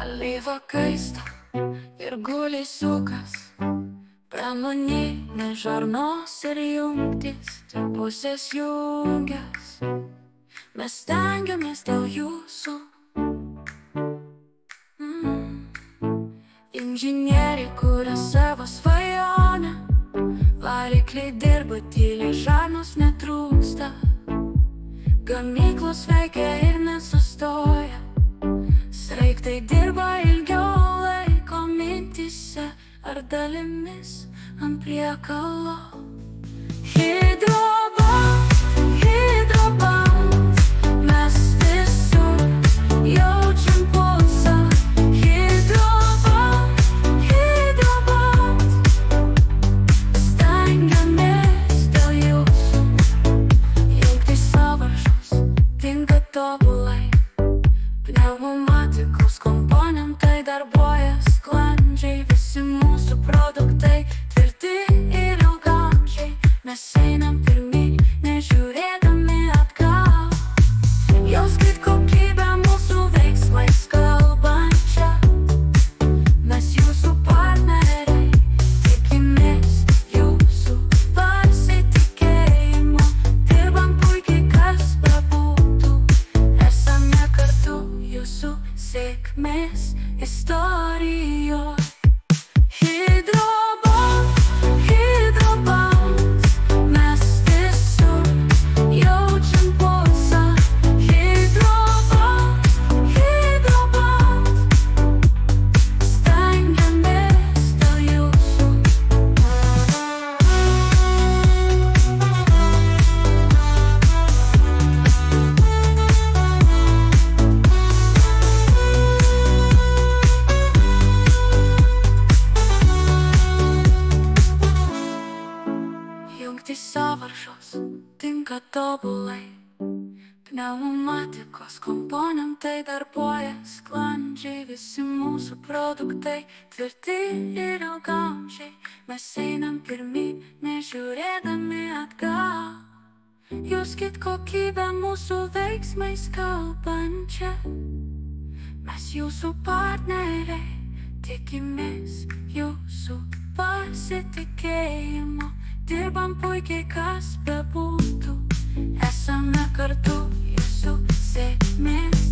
Alyva kaista ir guli sukas, pramoninės žarnos ir jungtys, tai pusės jungias. Mes stengiamės dėl jūsų. Inžinieriai kuria savo svajonę, varikliai dirba tyliai, žarnos netrūksta. Gamyklos veikia ir nesustoja, sraigtai dirba ilgiau laiko mintyse ar dalimis ant priekalo. Hidrobant, hidrobant, mes visur jaučiam pulsą. Hidrobant, hidrobant, stengiamės dėl jūsų. Jungtys sąvaržos tinka tobulai, pneumatikos komponentai darbuojas sklandžiai. Visi mūsų produktai tvirti ir ilgaamžiai. Mes einam pirmyn, nežiūrėdami atgal. Jauskit kokybę mūsų veiksmais kalbančią. Mes jūsų partneriai, tikimės jūsų pasitikėjimo. Dirbam puikiai, kas bebūtų, esame kartu jūsų sėkmės istorijoje. Hidrobant, hidrobant, mes visur jaučiam pulsą. Hidrobant, hidrobant, stengiamės dėl jūsų. Jungtys sąvaržos tinka tobulai, pneumatikos komponentai darbuoja sklandžiai. Visi mūsų produktai tvirti ir ilgaamžiai. Mes einam pirmyn, nežiūrėdami atgal. Jauskit kokybę mūsų veiksmais kalbančią. Mes jūsų partneriai, tikimės jūsų pasitikėjimo. Dirbam puikiai, kas bebūtų, esame kartu jūsų sėkmės